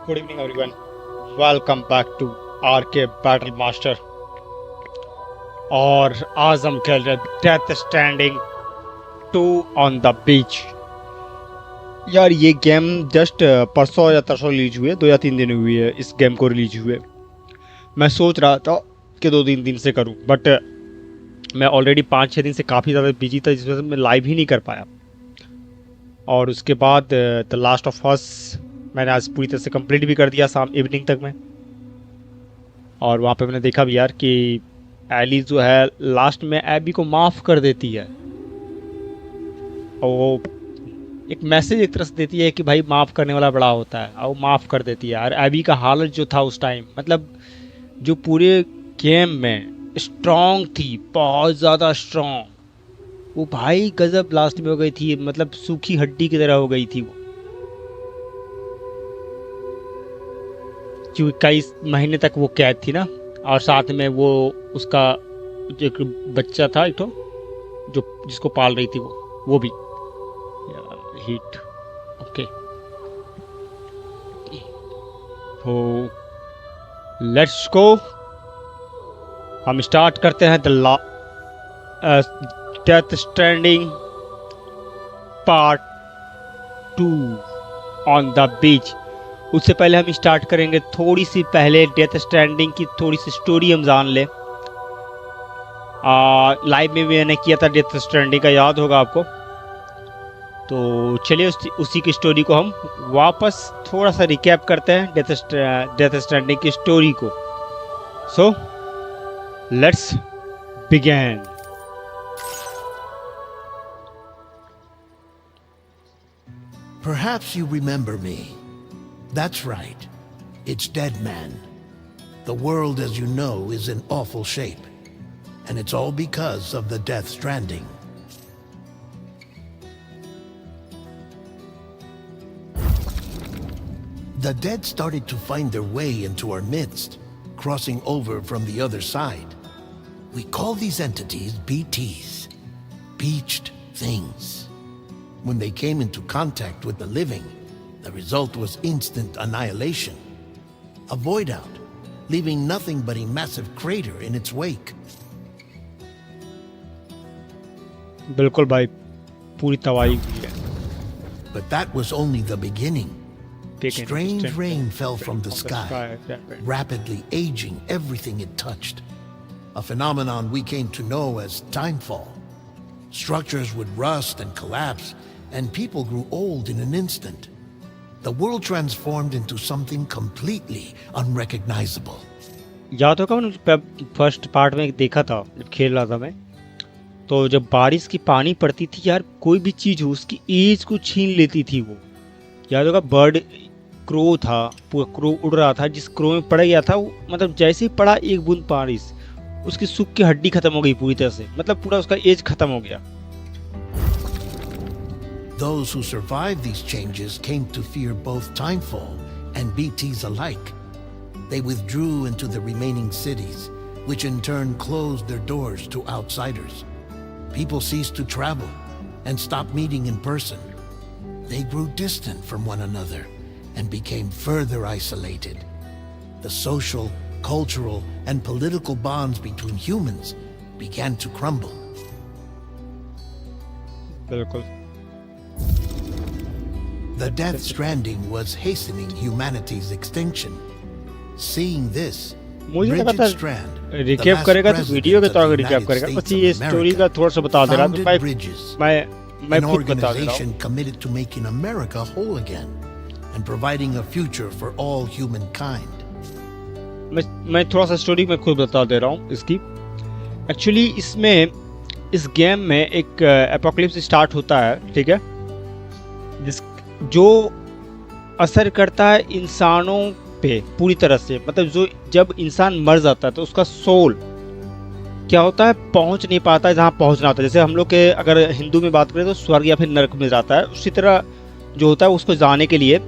Good evening everyone, welcome back to R K battle master. और आज हम खेल रहे हैं Death Stranding 2 on the beach. यार ये गेम जस्ट परसों या तरसों रिलीज हुई है, 2 या 3 दिन हुई है इस गेम को रिलीज हुए। मैं सोच रहा था कि 2-3 दिन से करूं, बट मैं ऑलरेडी 5-6 दिन से काफ़ी ज़्यादा बिजी था, जिस वजह से मैं लाइव ही नहीं कर पाया। और उसके बाद द लास्ट ऑफ अस मैंने आज पूरी तरह से कंप्लीट भी कर दिया शाम इवनिंग तक में। और वहाँ पे मैंने देखा भी यार कि एली जो है लास्ट में एबी को माफ़ कर देती है, और वो एक मैसेज एक तरह से देती है कि भाई माफ़ करने वाला बड़ा होता है, और वो माफ़ कर देती है। यार एबी का हालत जो था उस टाइम, मतलब जो पूरे गेम में स्ट्रॉन्ग थी, बहुत ज़्यादा स्ट्रॉन्ग, वो भाई गजब लास्ट में हो गई थी, मतलब सूखी हड्डी की तरह हो गई थी वो। क्योंकि कई महीने तक वो कैद थी ना, और साथ में वो उसका एक बच्चा था एक तो जो जिसको पाल रही थी वो भी। हीट ओके, तो लेट्स गो। हम स्टार्ट करते हैं the death standing part 2 on the बीच। उससे पहले हम स्टार्ट करेंगे थोड़ी सी पहले डेथ स्टैंडिंग की थोड़ी सी स्टोरी हम जान ले। लाइव में भी मैंने किया था डेथ स्टैंडिंग का, याद होगा आपको। तो चलिए उसी की स्टोरी को हम वापस थोड़ा सा रिकैप करते हैं, डेथ स्टैंडिंग की स्टोरी को। So let's begin. Perhaps you remember me. That's right. It's Dead Man. The world, as you know, is in awful shape. And it's all because of the Death Stranding. The dead started to find their way into our midst, crossing over from the other side. We call these entities BTs, Beached Things. When they came into contact with the living, the result was instant annihilation. A void out, leaving nothing but a massive crater in its wake. बिल्कुल भाई, पूरी तबाही हुई है। But that was only the beginning. Strange rain fell from the sky, rapidly aging everything it touched. A phenomenon we came to know as timefall. Structures would rust and collapse, and people grew old in an instant. The world transformed into something completely unrecognizable. याद होगा मैंने first part में देखा था जब खेल रहा था मैं, तो जब बारिश की पानी पड़ती थी यार, कोई भी चीज़ हो उसकी एज को छीन लेती थी वो। याद होगा बर्ड क्रो था, पूरा क्रो उड़ रहा था, जिस क्रो में पड़ गया था वो, मतलब जैसे ही पड़ा एक बूंद बारिश, उसकी सूख की हड्डी खत्म हो गई पूरी तरह से, मतलब पूरा उसका एज खत्म हो गया। Those who survived these changes came to fear both timefall and BTs alike. They withdrew into the remaining cities, which in turn closed their doors to outsiders. People ceased to travel and stopped meeting in person. They grew distant from one another and became further isolated. The social, cultural, and political bonds between humans began to crumble. बिल्कुल। The Death Stranding was hastening humanity's extinction. Seeing this, मुझे लगा Bridget था Strand, recap करेगा तो video के तौर पर recap करेगा, बस ये स्टोरी का थोड़ा सा बता दे रहा हूं। मैं an खुद बता दे रहा organization हूं। committed to making America whole again and providing a future for all humankind. मैं थोड़ा सा स्टोरी में खुद बता दे रहा हूँ इसकी। एक्चुअली इसमें इस गेम में एक एपोकलिप्स स्टार्ट होता है, ठीक है, जो असर करता है इंसानों पे पूरी तरह से। मतलब जो जब इंसान मर जाता है तो उसका सोल क्या होता है, पहुंच नहीं पाता है जहाँ पहुंचना होता है। जैसे हम लोग के अगर हिंदू में बात करें तो स्वर्ग या फिर नरक में जाता है, उसी तरह जो होता है उसको जाने के लिए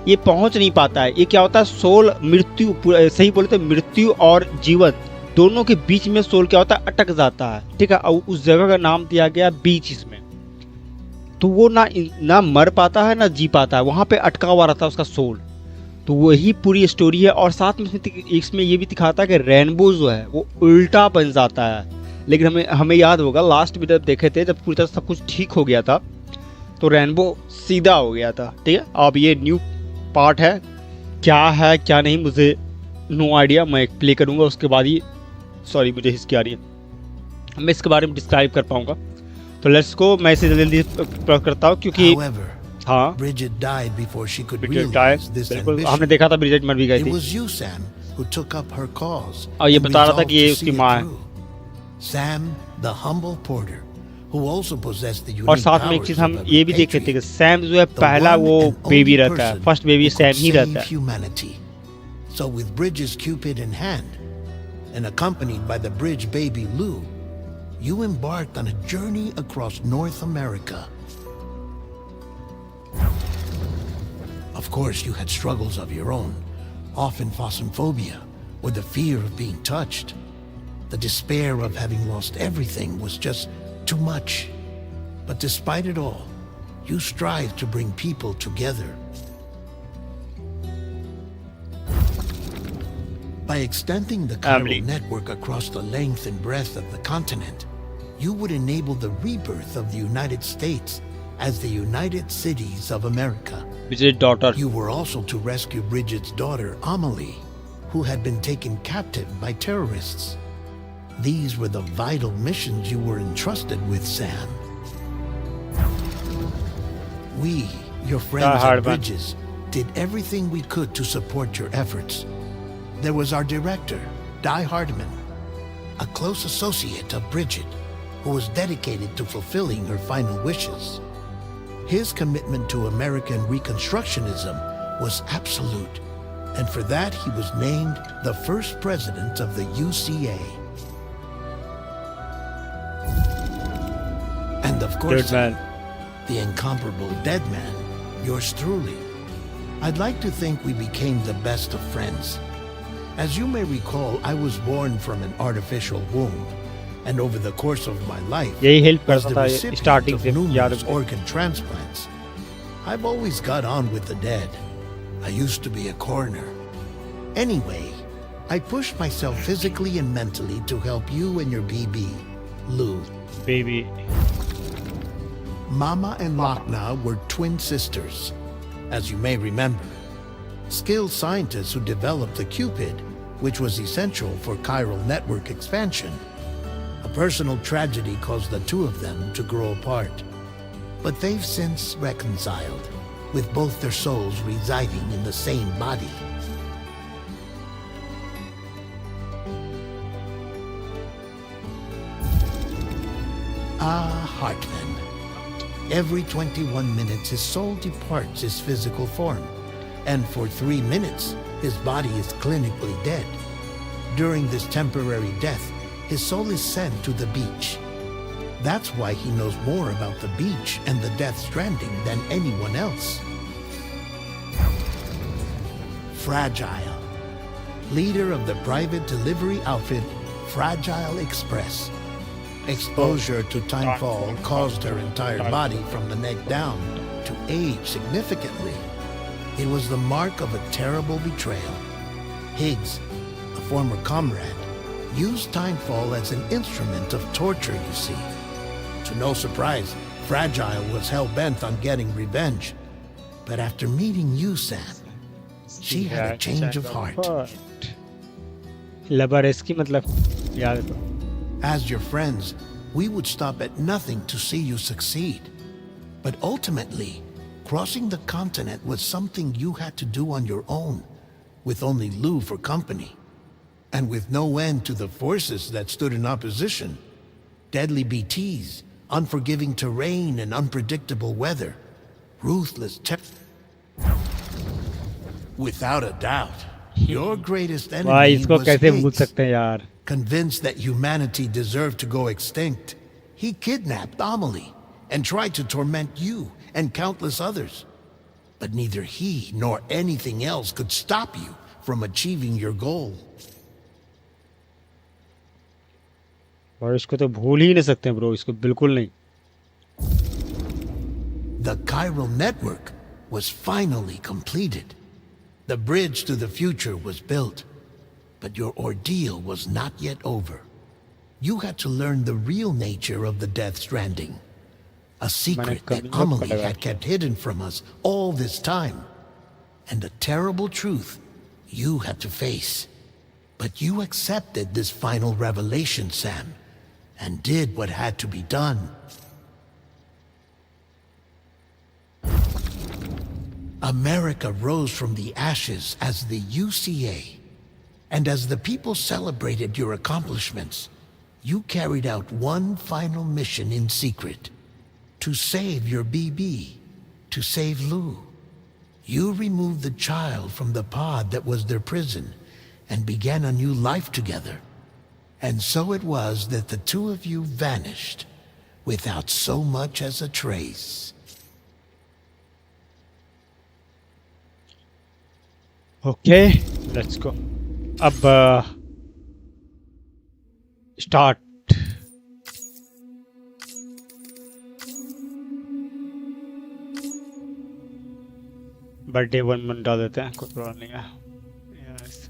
ये पहुंच नहीं पाता है। ये क्या होता है, सोल मृत्यु, सही बोले तो मृत्यु और जीवन दोनों के बीच में सोल क्या होता है, अटक जाता है, ठीक है। और उस जगह का नाम दिया गया बीच इसमें। तो वो ना मर पाता है ना जी पाता है, वहाँ पे अटका हुआ रहता है उसका सोल। तो वही पूरी स्टोरी है। और साथ में इसमें ये भी दिखाता है कि रेनबो जो है वो उल्टा बन जाता है। लेकिन हमें याद होगा लास्ट में जब देखे थे, जब पूरी तरह सब कुछ ठीक हो गया था तो रेनबो सीधा हो गया था। ठीक है, अब ये न्यू पार्ट है, क्या है क्या नहीं मुझे नो आइडिया। मैं प्ले करूँगा उसके बाद ही, सॉरी मुझे हिचकी आ रही है, मैं इसके बारे में डिस्क्राइब कर पाऊँगा। तो लेट्स गो, मैं इसे जल्दी करता हूँ क्योंकि However, हाँ Bridget died before she could Bridget realize this बिल्कुल हमने ambition. देखा था ब्रिजेट मर भी गई It थी। was you, Sam, who took up her cause और ये and बता रहा था resolved कि ये to उसकी see it माँ है। through. Sam, the humble porter, who also possessed the और unique साथ में एक चीज powers हम of a ये भी देख लेते हैं कि repatriate, सैम जो है the पहला one वो and बेबी only रहता है, person first baby who Sam could ही रहता save है। humanity. So with Bridges Cupid in hand, and accompanied by the bridge baby Lou, you embarked on a journey across North America. Of course, you had struggles of your own, often phasmophobia, or the fear of being touched. The despair of having lost everything was just too much. But despite it all, you strived to bring people together. By extending the Family. chiral network across the length and breadth of the continent, you would enable the rebirth of the United States as the United Cities of America. Bridget daughter. You were also to rescue Bridget's daughter, Amelie, who had been taken captive by terrorists. These were the vital missions you were entrusted with, Sam. We, your friends hard at one. Bridges, did everything we could to support your efforts. There was our director, Di Hardman, a close associate of Bridget, who was dedicated to fulfilling her final wishes. His commitment to American Reconstructionism was absolute, and for that he was named the first president of the UCA. And of course, Good man. the incomparable dead man, yours truly. I'd like to think we became the best of friends. As you may recall, I was born from an artificial womb, and over the course of my life, यही help was करता the था recipient starting of से, याद numerous है। organ transplants. I've always got on with the dead. I used to be a coroner. Anyway, I pushed myself physically and mentally to help you and your BB, Lou. Baby Mama and Lakna were twin sisters, as you may remember. Skilled scientists who developed the Cupid, which was essential for chiral network expansion. A personal tragedy caused the two of them to grow apart. But they've since reconciled, with both their souls residing in the same body. Ah, Hartman. Every 21 minutes his soul departs his physical form, and for 3 minutes his body is clinically dead. During this temporary death, his soul is sent to the beach. That's why he knows more about the beach and the Death Stranding than anyone else. Fragile. Leader of the private delivery outfit, Fragile Express. Exposure to timefall caused her entire body from the neck down to age significantly. It was the mark of a terrible betrayal. Higgs, a former comrade, used timefall as an instrument of torture, you see. To no surprise, Fragile was hell-bent on getting revenge. But after meeting you, Sam, she had a change of heart. लबर इसकी मतलब याद है तो। As your friends, we would stop at nothing to see you succeed. But ultimately, crossing the continent was something you had to do on your own, with only Lou for company. And with no end to the forces that stood in opposition. Deadly BTs, unforgiving terrain and unpredictable weather. Ruthless Without a doubt, your greatest भाई enemy इसको was कैसे भूल Higgs. सकते हैं यार। Convinced that humanity deserved to go extinct, he kidnapped Amelie and tried to torment you and countless others. But neither he nor anything else could stop you from achieving your goal. और इसको तो भूल ही नहीं सकते bro, इसको बिल्कुल नहीं। The chiral network was finally completed. The bridge to the future was built, but your ordeal was not yet over. You had to learn the real nature of the Death Stranding, a मैंने secret that coming up का Amelie लगा had किया. kept hidden from us all this time, and a terrible truth you had to face. But you accepted this final revelation, Sam, and did what had to be done. America rose from the ashes as the UCA, and as the people celebrated your accomplishments, you carried out one final mission in secret. To save your BB, to save Lou. You removed the child from the pod that was their prison and began a new life together. And so it was that the two of you vanished without so much as a trace. Okay, let's go. अब start. Birthday 1 डाल देते हैं, कोई problem नहीं है. Yes.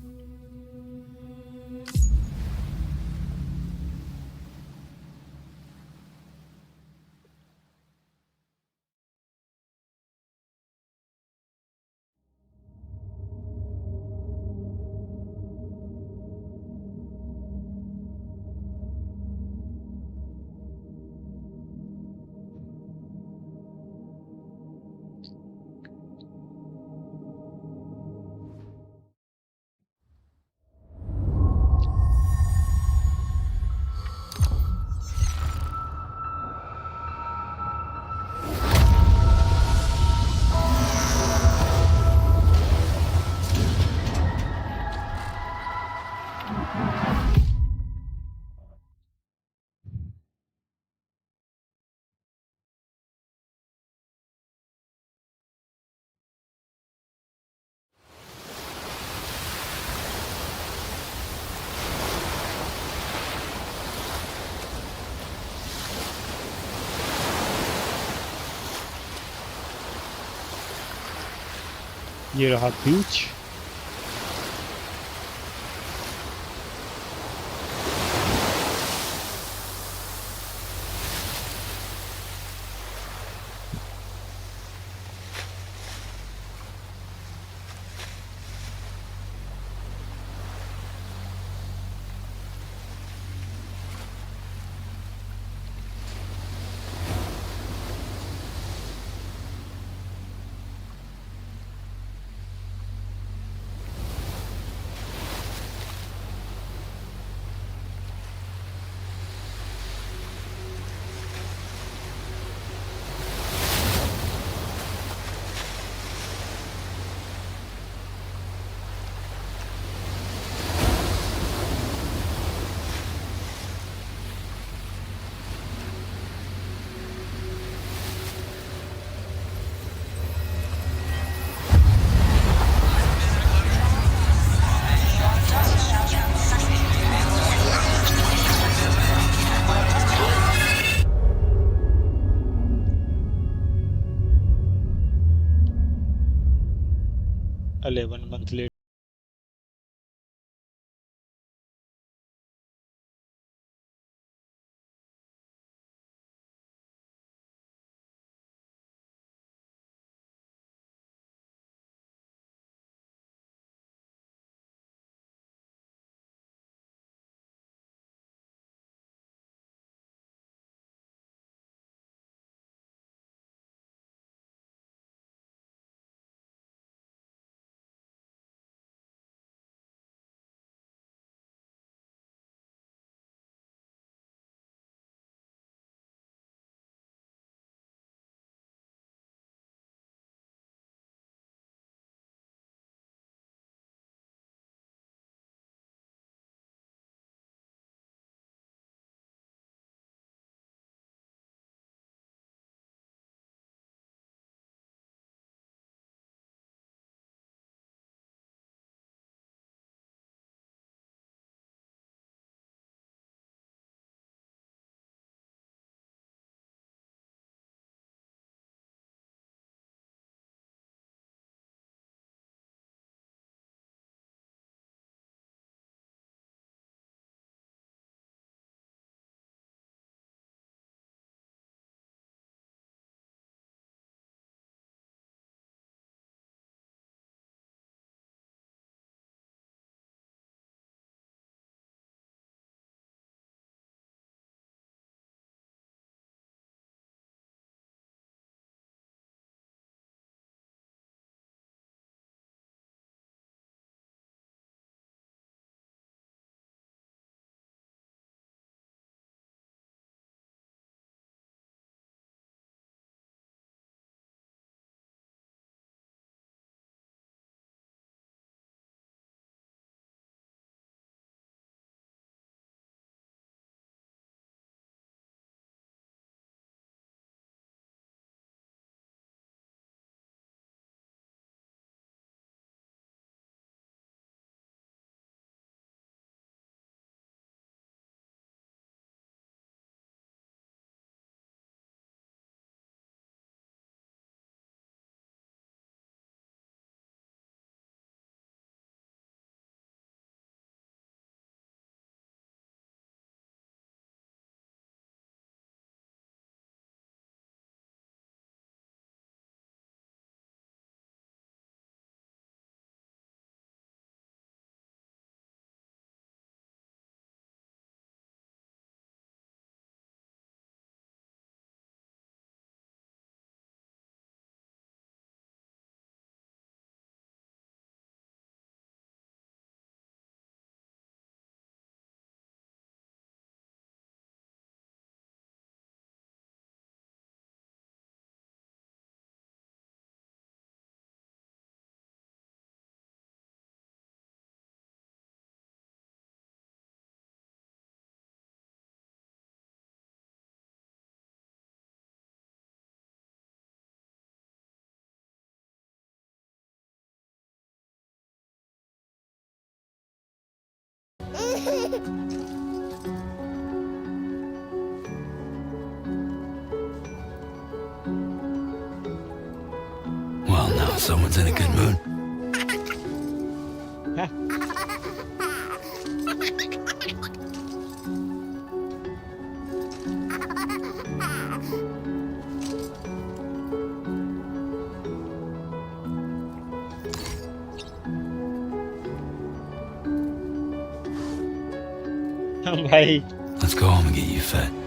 ये रहा बीच. Eleven month later. Well, now someone's in a good mood. भाई Let's go home and get you fed.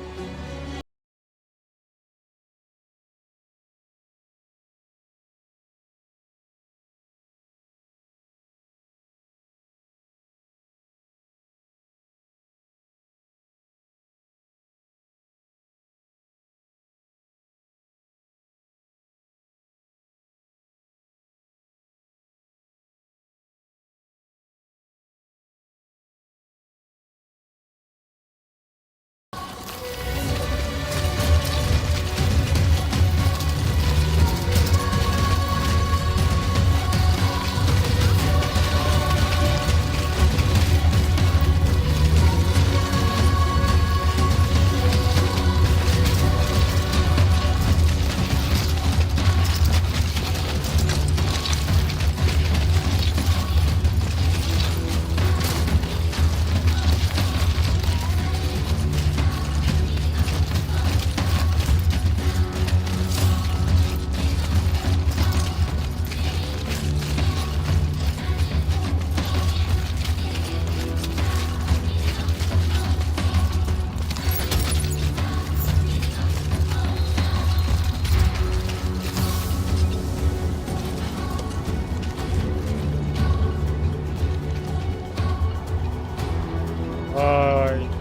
भाई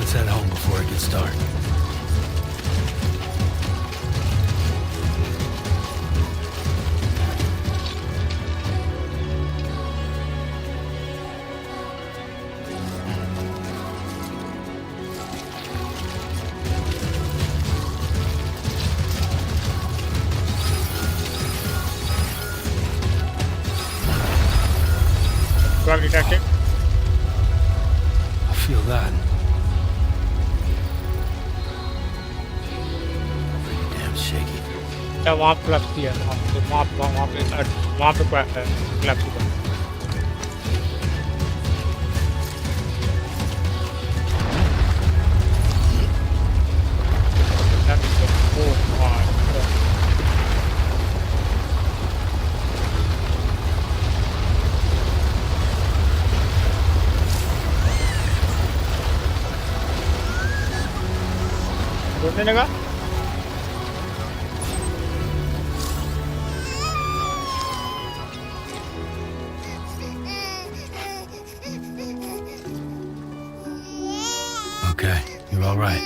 Let's head home before it gets dark. drug detected. I feel that. Pretty damn shaky. या वहाँ club किया वहाँ पे club किया बोलने लगा Okay, you're all right.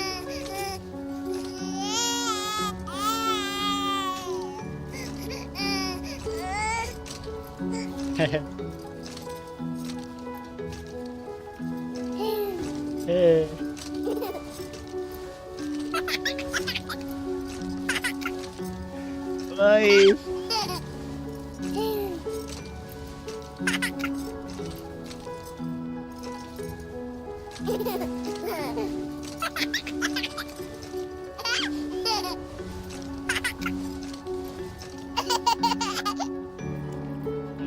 Hey. Bye.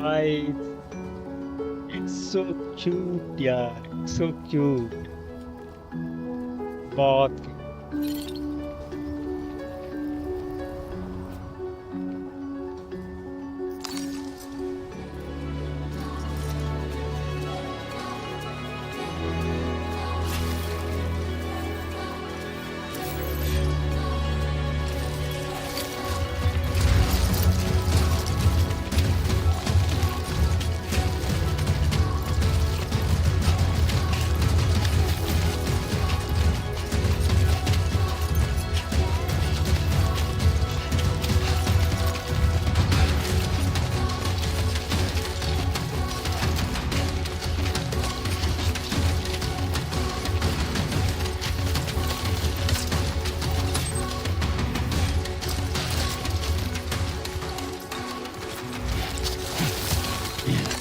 भाई इट्स सो क्यूट यार, सो क्यूट, बहुत cute।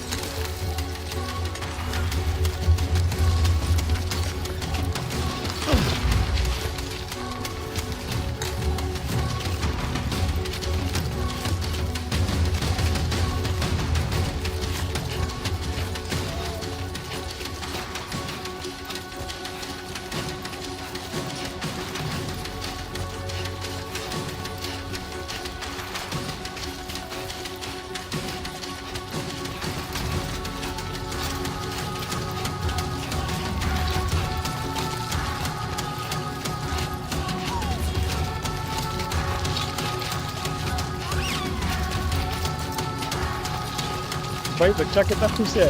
भाई बच्चा कितना खुश है।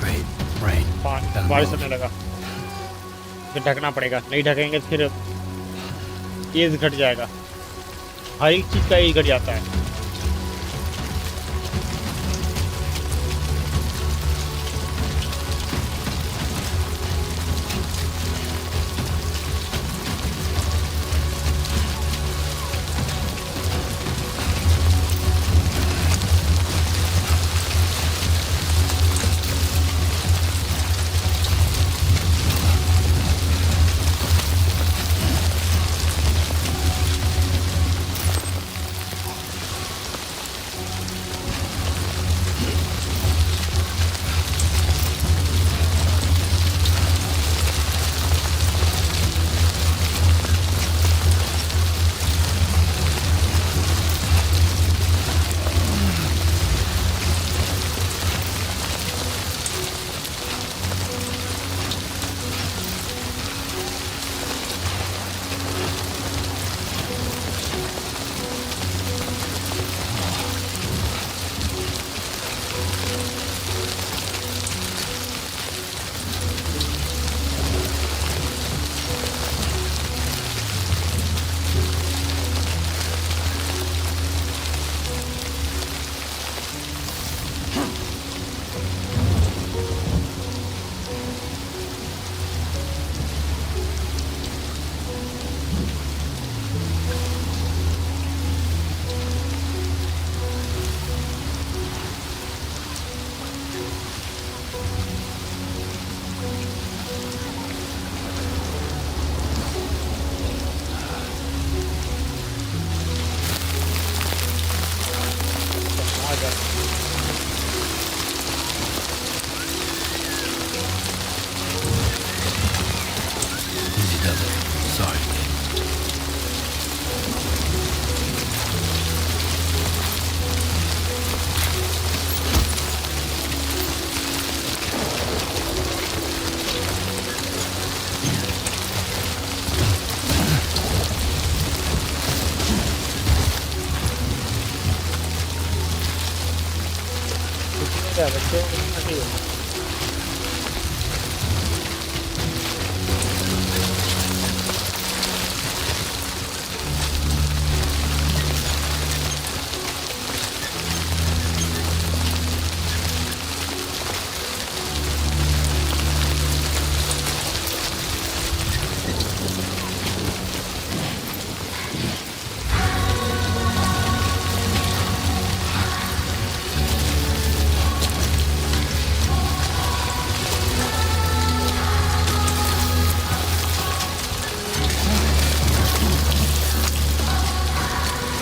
Great. Rain. बारिश होने लगा, फिर ढकना पड़ेगा, नहीं ढकेंगे तो फिर एज घट जाएगा, हर एक चीज का एज घट जाता है। Easy does it. Sorry. बच्चे को कितना चाहिए।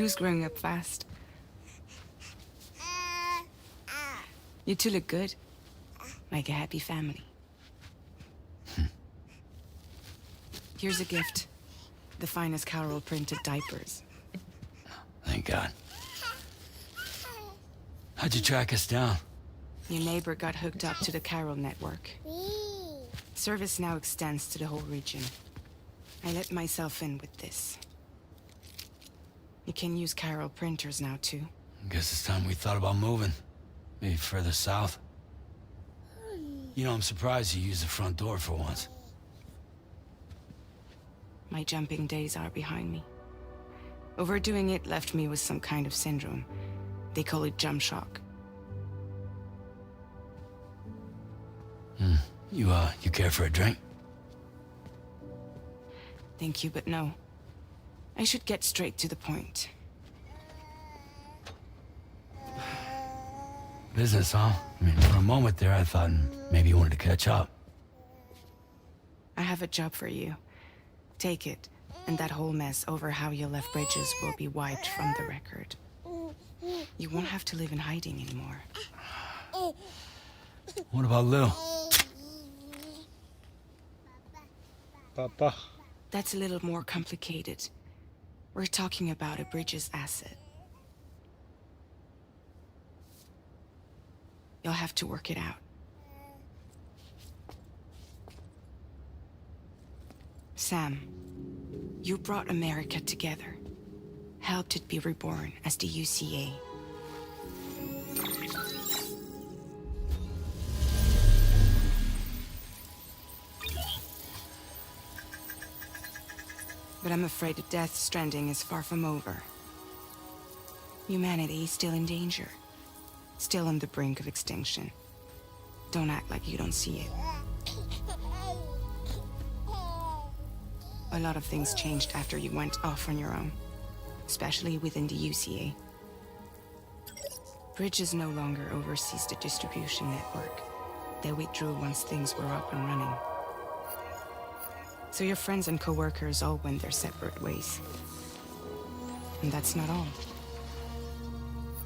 Lou's growing up fast. You two look good. Like a happy family. Here's a gift. The finest Carol printed diapers. Thank God. How'd you track us down? Your neighbor got hooked up to the Carol network. Service now extends to the whole region. I let myself in with this. You can use Carol printers now too. Guess it's time we thought about moving. Maybe further south. You know, I'm surprised you used the front door for once. My jumping days are behind me. Overdoing it left me with some kind of syndrome. They call it jump shock. You care for a drink? Thank you, but no. I should get straight to the point. Business, huh? I mean, for a moment there, I thought maybe you wanted to catch up. I have a job for you. Take it, and that whole mess over how you left Bridges will be wiped from the record. You won't have to live in hiding anymore. What about Lou? Papa. That's a little more complicated. We're talking about a Bridges asset. You'll have to work it out. Sam, you brought America together. Helped it be reborn as the UCA. But I'm afraid the Death Stranding is far from over. Humanity is still in danger. Still on the brink of extinction. Don't act like you don't see it. A lot of things changed after you went off on your own. Especially within the UCA. Bridges no longer oversees the distribution network. They withdrew once things were up and running. So your friends and co-workers all went their separate ways. And that's not all.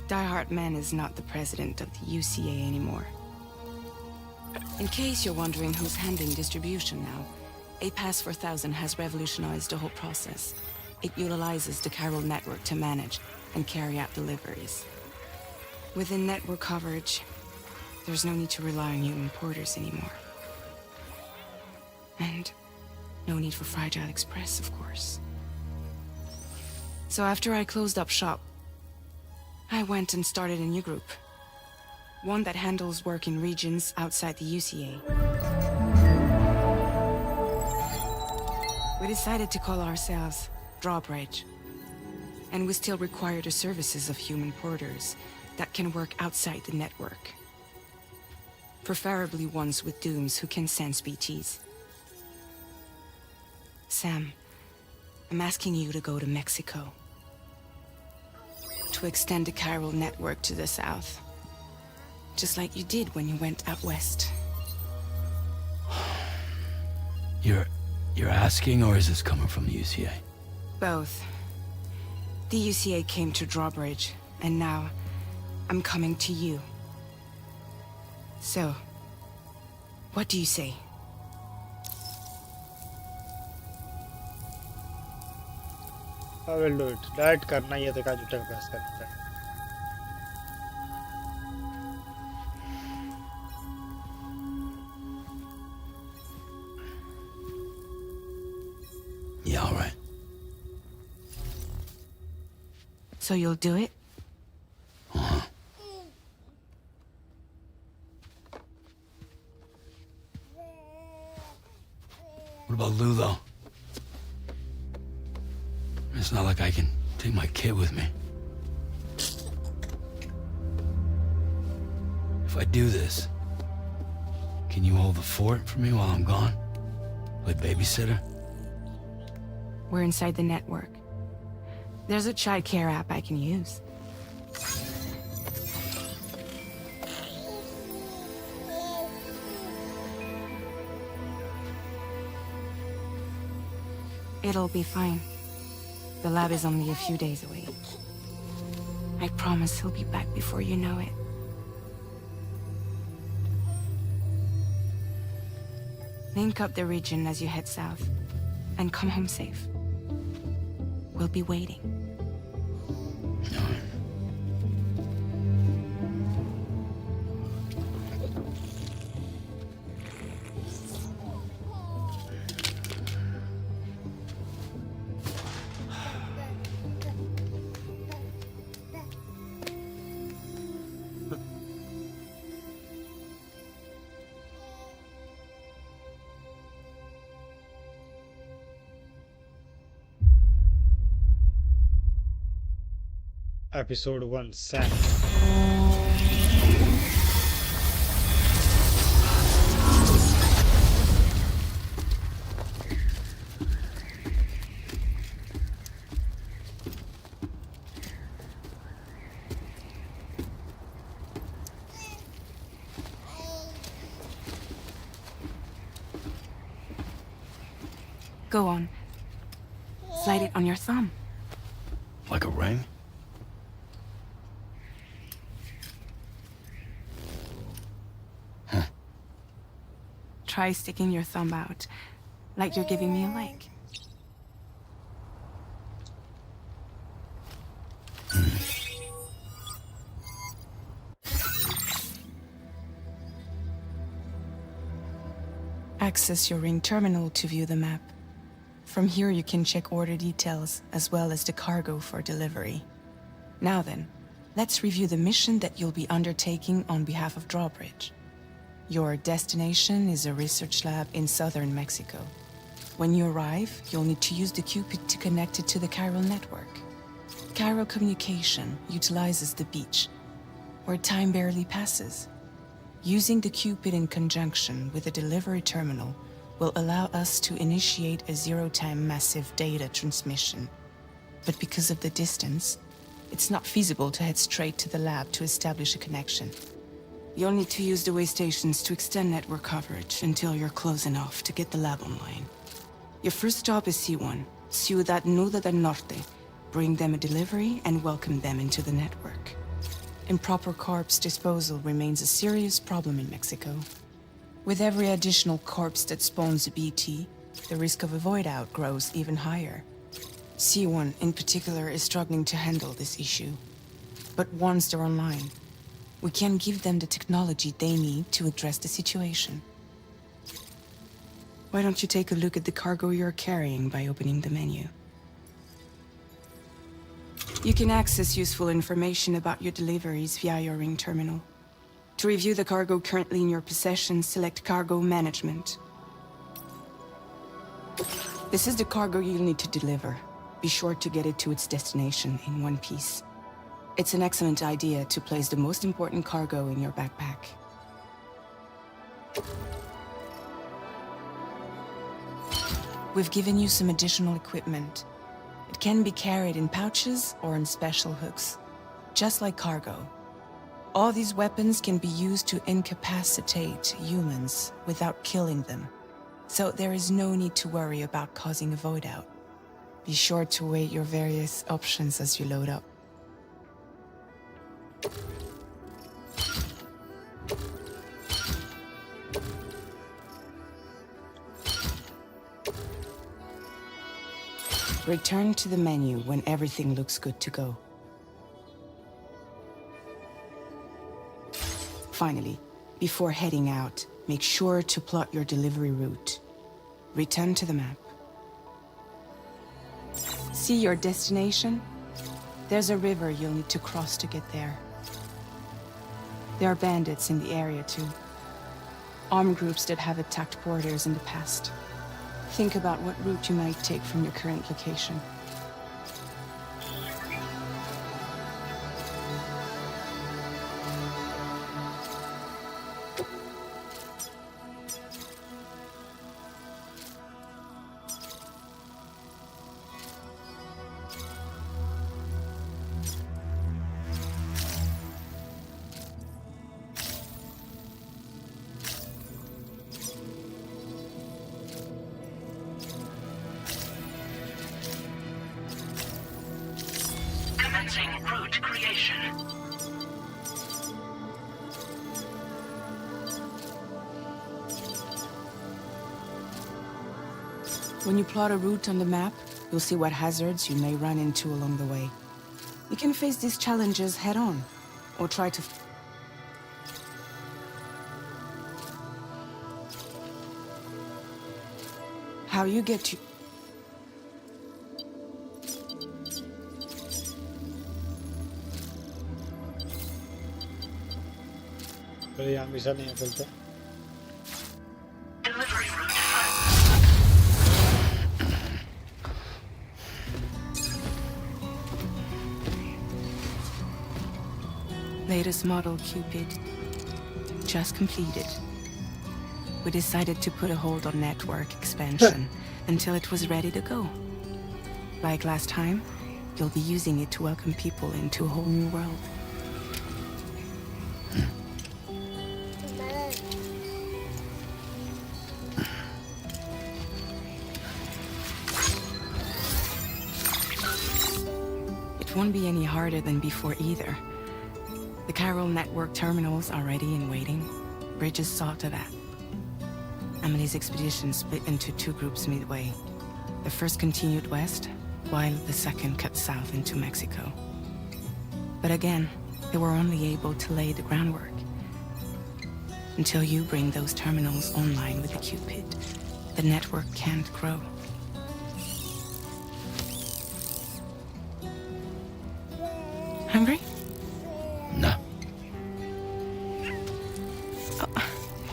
Die Hard Man is not the president of the UCA anymore. In case you're wondering who's handling distribution now, A Pass 4000 has revolutionized the whole process. It utilizes the Carol network to manage and carry out deliveries. Within network coverage, there's no need to rely on human porters anymore. And no need for Fragile Express, of course. So after I closed up shop, I went and started a new group. One that handles work in regions outside the UCA. We decided to call ourselves Drawbridge. And we still require the services of human porters that can work outside the network. Preferably ones with dooms who can sense BTs. Sam, I'm asking you to go to Mexico. To extend the Carol network to the south. Just like you did when you went out west. You're asking, or is this coming from the UCA? Both. The UCA came to Drawbridge, and now I'm coming to you. So, what do you say? I will do it. Direct करना ही है तो क्या झूठा बहस करना है. Yeah, all right. So you'll do it? Uh-huh. What about Lou, though? It's not like I can take my kid with me. If I do this, can you hold the fort for me while I'm gone? Play babysitter? We're inside the network. There's a child care app I can use. It'll be fine. The lab is only a few days away. I promise he'll be back before you know it. Link up the region as you head south, and come home safe. We'll be waiting. Episode 1 Sam. Go on. Slide it on your thumb. Like a ring? Try sticking your thumb out, like you're giving me a like. Access your ring terminal to view the map. From here you can check order details, as well as the cargo for delivery. Now then, let's review the mission that you'll be undertaking on behalf of Drawbridge. Your destination is a research lab in southern Mexico. When you arrive, you'll need to use the Cupid to connect it to the chiral network. Chiral communication utilizes the beach, where time barely passes. Using the Cupid in conjunction with a delivery terminal will allow us to initiate a zero-time massive data transmission. But because of the distance, it's not feasible to head straight to the lab to establish a connection. You'll need to use the way stations to extend network coverage until you're close enough to get the lab online. Your first stop is C1, Ciudad Nuda del Norte. Bring them a delivery and welcome them into the network. Improper corpse disposal remains a serious problem in Mexico. With every additional corpse that spawns a BT, the risk of a void out grows even higher. C1 in particular is struggling to handle this issue. But once they're online, we can give them the technology they need to address the situation. Why don't you take a look at the cargo you're carrying by opening the menu? You can access useful information about your deliveries via your ring terminal. To review the cargo currently in your possession, select Cargo Management. This is the cargo you'll need to deliver. Be sure to get it to its destination in one piece. It's an excellent idea to place the most important cargo in your backpack. We've given you some additional equipment. It can be carried in pouches or in special hooks, just like cargo. All these weapons can be used to incapacitate humans without killing them, so there is no need to worry about causing a void out. Be sure to weigh your various options as you load up. Return to the menu when everything looks good to go. Finally, before heading out, make sure to plot your delivery route. Return to the map. See your destination? There's a river you'll need to cross to get there. There are bandits in the area too. Armed groups that have attacked borders in the past. Think about what route you might take from your current location. When you plot a route on the map, you'll see what hazards you may run into along the way. You can face these challenges head on, or try to... How you get to... पर ये हमेशा नहीं चलता Latest model Cupid. Just completed. We decided to put a hold on network expansion until it was ready to go. Like last time, you'll be using it to welcome people into a whole new world. It won't be any harder than before either. The Chiral network terminals are ready and waiting. Bridges saw to that. Emily's expedition split into two groups midway. The first continued west, while the second cut south into Mexico. But again, they were only able to lay the groundwork. Until you bring those terminals online with the Cupid, the network can't grow. Hungry? No.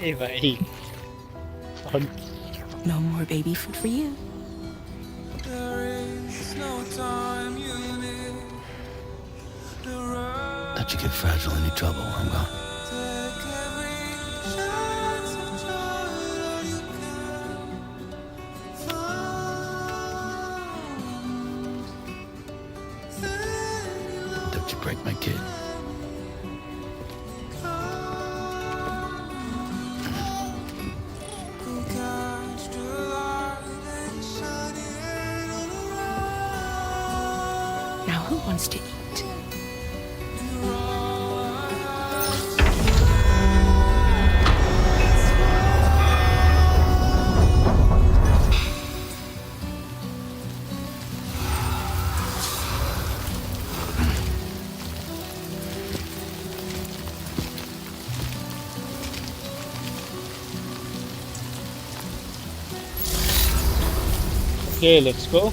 ए भाई और No more baby food for you. Let you get fragile any trouble, I'm gone. Don't you break my kid. Now who wants to eat? Okay, let's go. All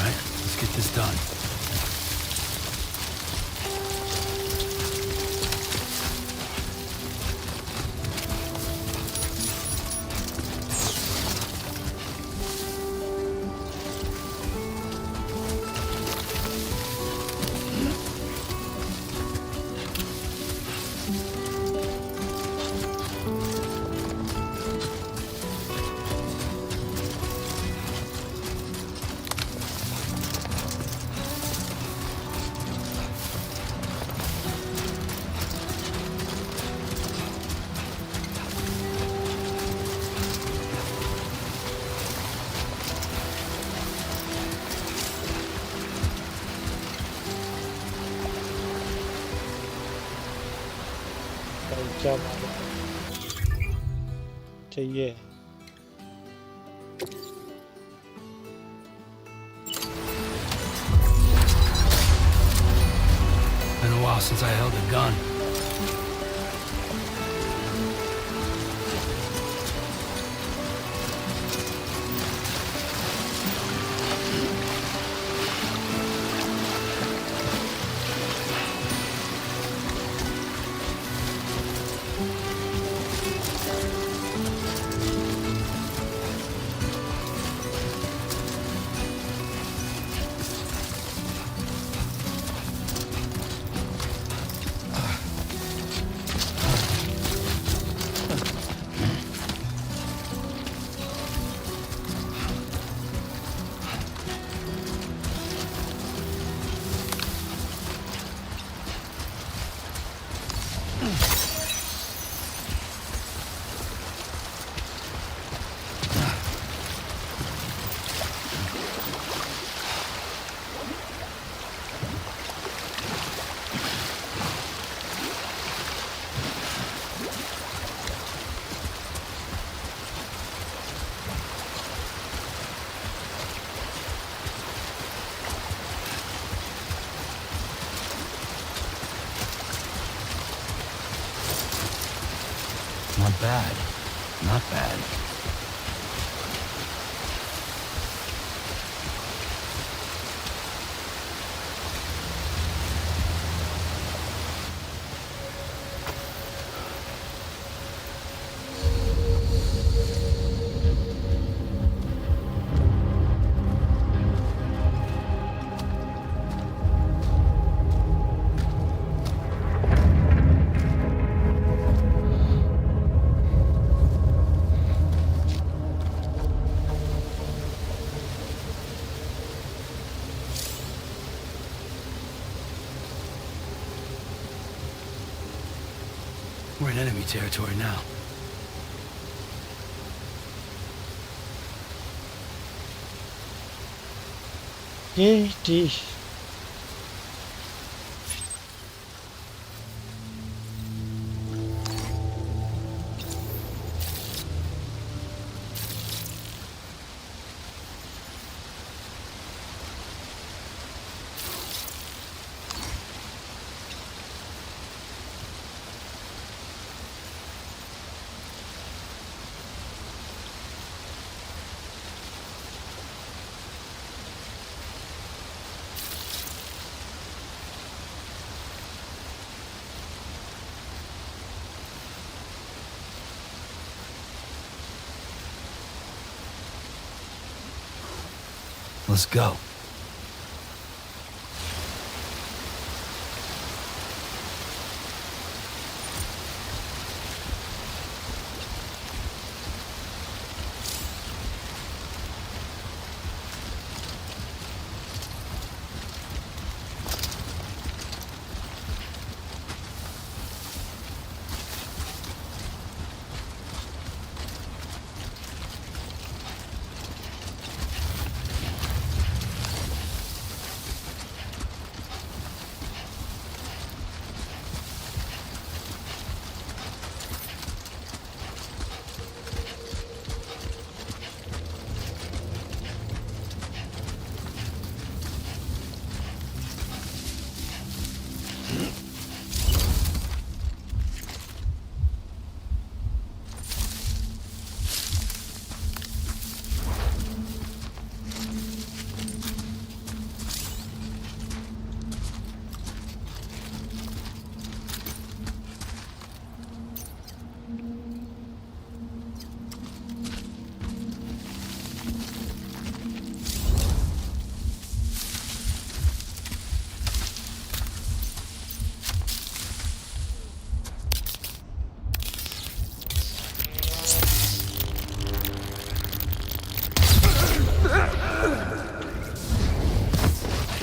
right, let's get this done. क्या चाहिए Been a while since I held a gun. Not bad. Not bad. We're in enemy territory now. Geçti. Let's go.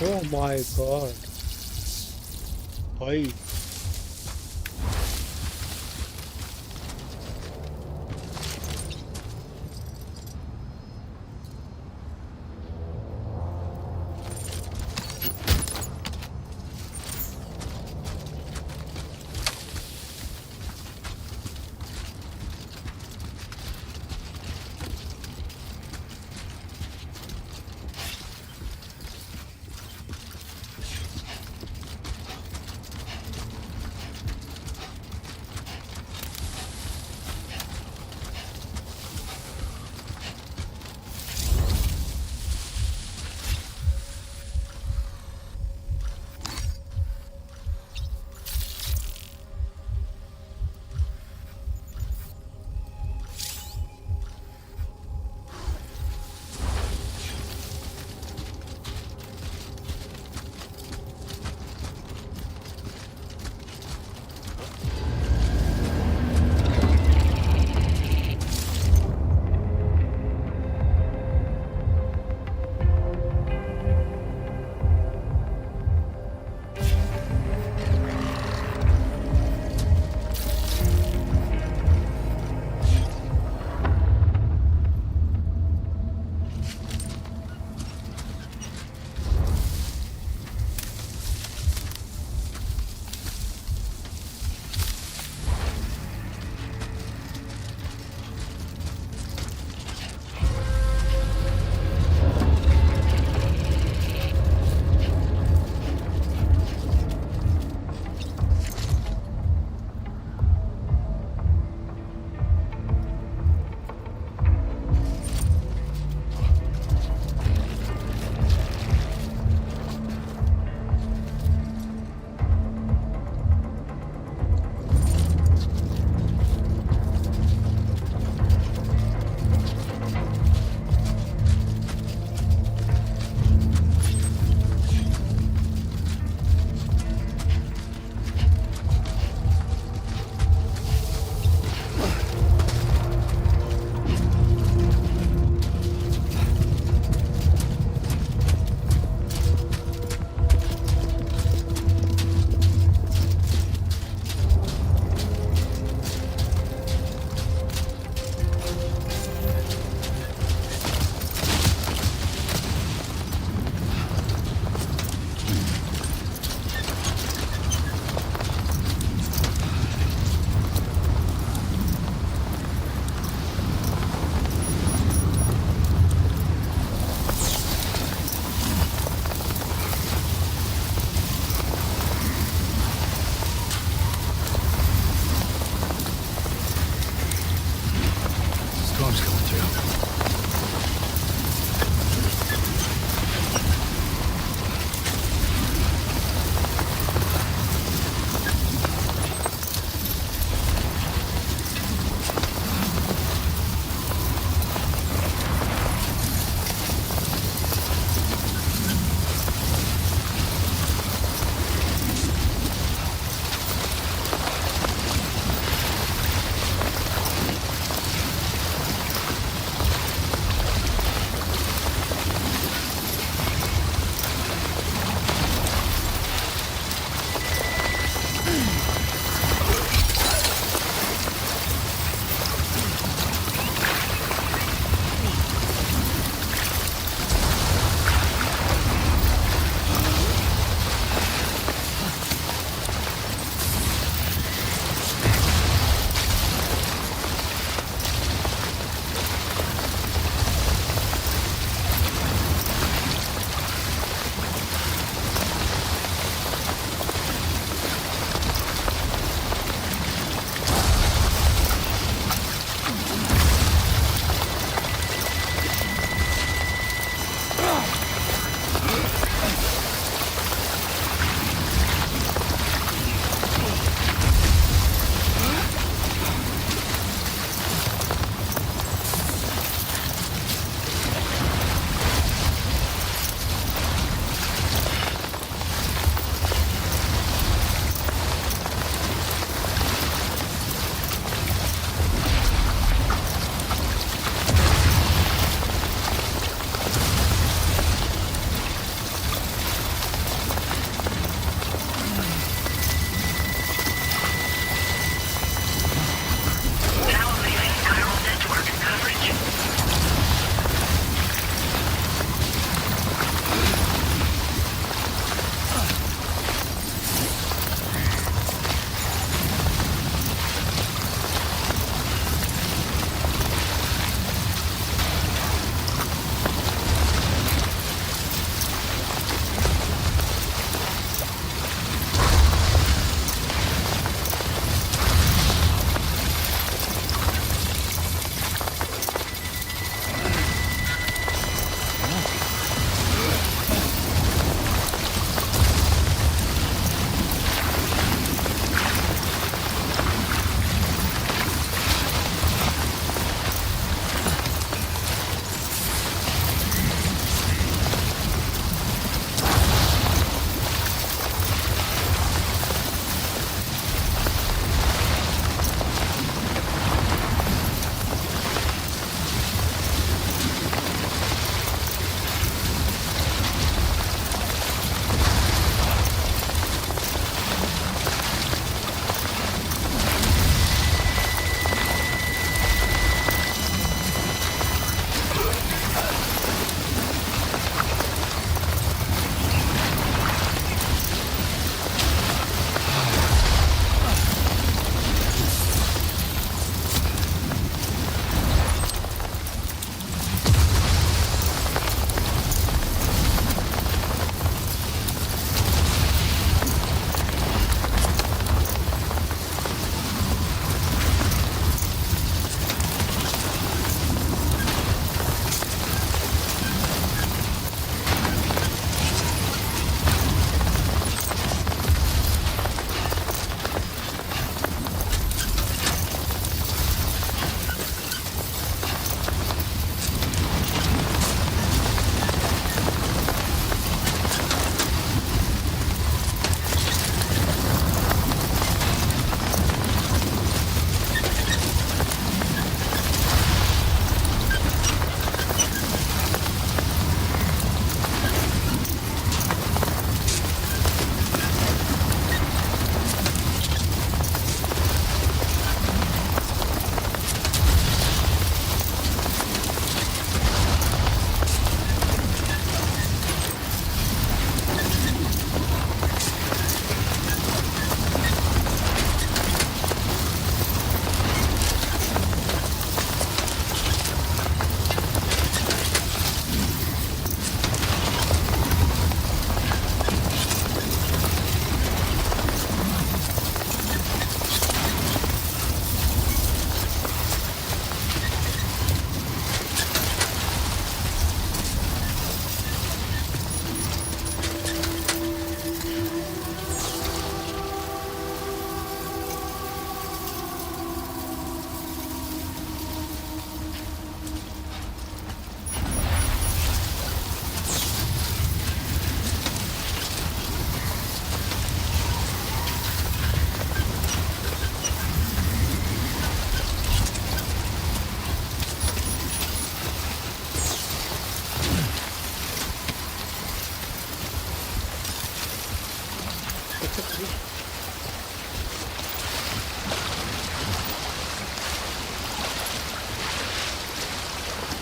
Oh my god. भाई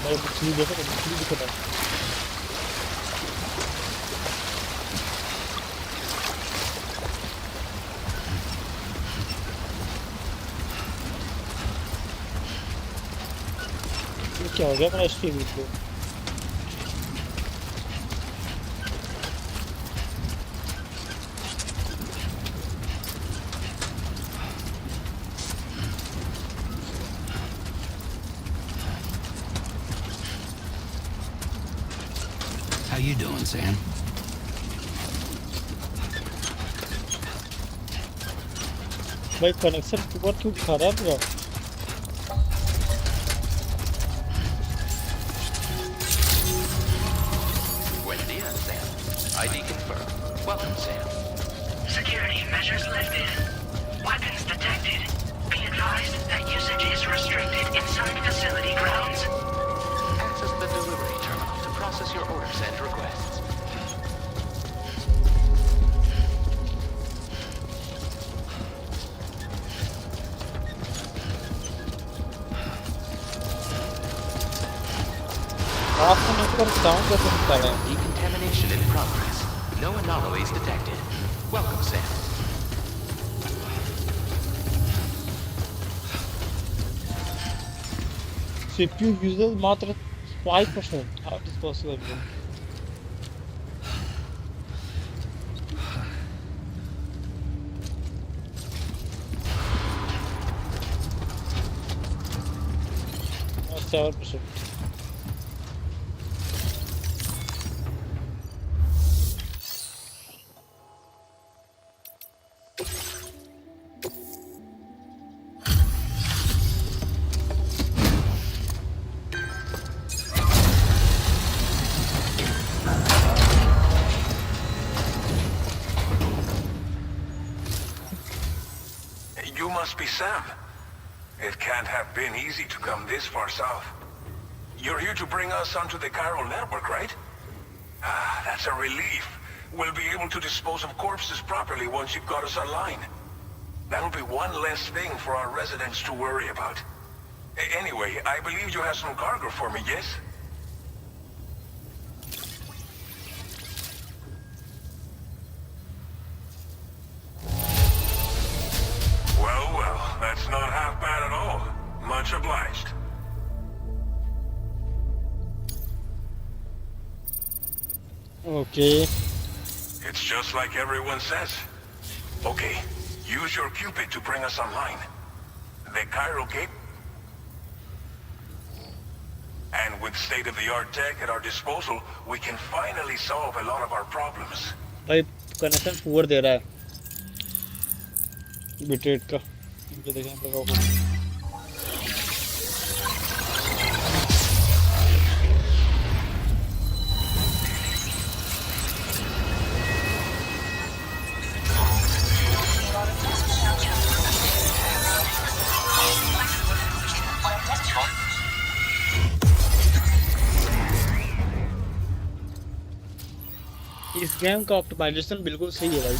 भाई मछली देखो तो मछली दिखता है। ये क्या हो गया अपना स्ट्रीम को? How you doing, Sam? भाई कनेक्शन ऊपर क्यों दिखा रहा है पूरा? Buen dia, Sam. ID confirmed. Welcome, Sam. Security measures lifted. Weapons detected. Be advised that usage is restricted inside facility grounds. Access the delivery terminal to process your orders and requests. आपको network down कैसे दिखा रहा है? Decontamination in progress. No anomalies detected. Welcome, Sam. CPU usage मात्र 5%. How it is possible? Bro? Or 7%. You must be Sam. It can't have been easy to come this far south. You're here to bring us onto the chiral network, right? Ah, that's a relief. We'll be able to dispose of corpses properly once you've got us online. That'll be one less thing for our residents to worry about. Anyway, I believe you have some cargo for me, yes? Well, that's not half bad at all. Much obliged. Okay. It's just like everyone says. Okay, use your Cupid to bring us online. The chiral gate. And with state-of-the-art tech at our disposal, we can finally solve a lot of our problems. भाई connection poor they रहा है bitrate का। मुझे देखना पड़ेगा। इस game का optimisation बिल्कुल सही है भाई।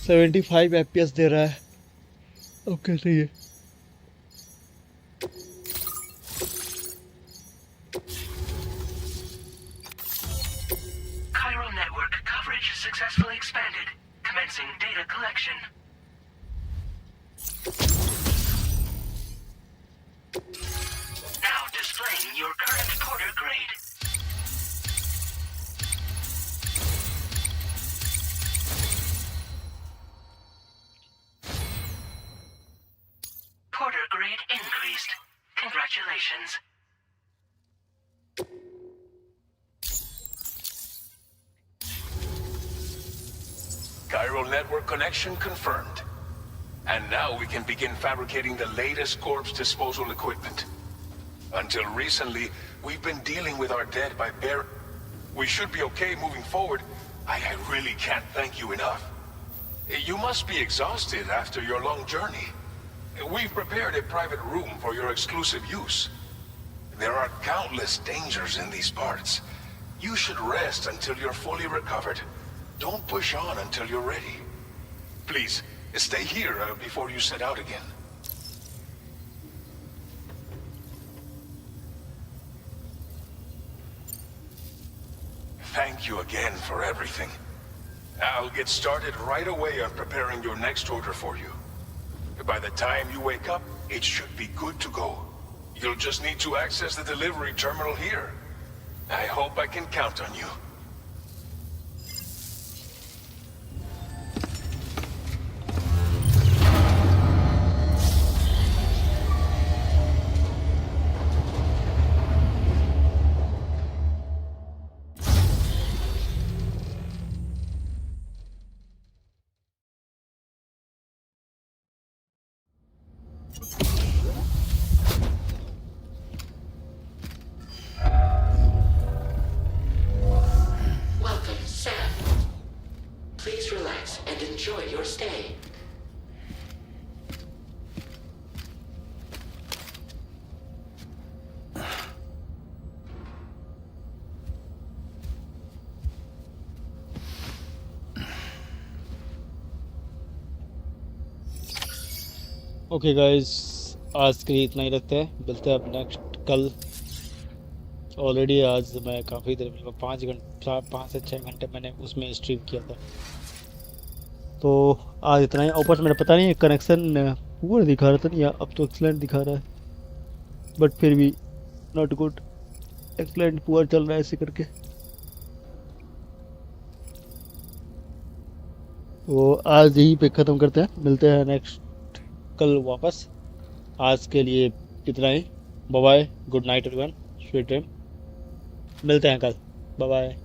75 FPS दे रहा है। ओके सही है। Chiral network coverage successfully expanded. Commencing data collection. Now displaying your current Porter grade. Porter grade increased. Congratulations. Chiral network connection confirmed. And now we can begin fabricating the latest corpse disposal equipment. Until recently, we've been dealing with our dead by We should be okay moving forward. I really can't thank you enough. You must be exhausted after your long journey. We've prepared a private room for your exclusive use. There are countless dangers in these parts. You should rest until you're fully recovered. Don't push on until you're ready. Please, stay here before you set out again. Thank you again for everything. I'll get started right away on preparing your next order for you. By the time you wake up, it should be good to go. You'll just need to access the delivery terminal here. I hope I can count on you. Welcome, Sam. Please relax and enjoy your stay. Okay guys, आज के लिए इतना ही रखते हैं, मिलते हैं अब next कल। ऑलरेडी आज मैं काफ़ी देर, 5 से 6 घंटे मैंने उसमें स्ट्रीम किया था। तो आज इतना ही। ऊपर से मेरा पता नहीं कनेक्शन पुअर दिखा रहा था नहीं, या अब तो एक्सलेंट दिखा रहा है, बट फिर भी नॉट गुड। एक्सलेंट पुअर चल रहा है ऐसे करके। तो आज यहीं पे ख़त्म करते हैं, मिलते हैं नेक्स्ट कल वापस। आज के लिए इतना ही। Bye bye, good night everyone, sweet dream. मिलते हैं कल, बाय बाय।